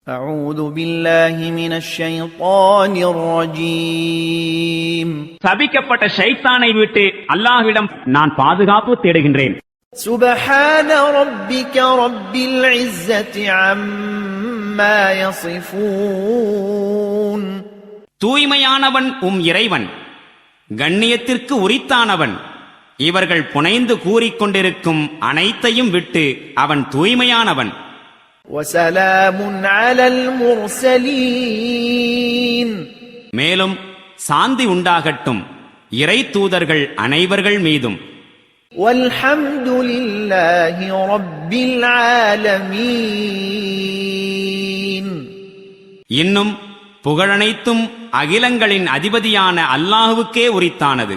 أعوذ بالله من الشيطان الرجيم சபிக்கப்பட்ட ஷைத்தானை விட்டு அல்லாஹ்விடம் நான் பாதுகாப்பு தேடுகின்றேன். سبحان ربك رب العزة عما يصفون தூய்மையானவன் இறைவன், கண்ணியத்திற்கு உரித்தானவன். இவர்கள் புனைந்து கூறிக்கொண்டிருக்கும் அனைத்தையும் விட்டு அவன் தூய்மையானவன். وسلام على المرسلين மேலும் சாந்தி உண்டாகட்டும் இறை தூதர்கள் அனைவர்கள் மீதும். والحمد لله رب العالمين இன்னும் புகழனைத்தும் அகிலங்களின் அதிபதியான அல்லாஹுவுக்கே உரித்தானது.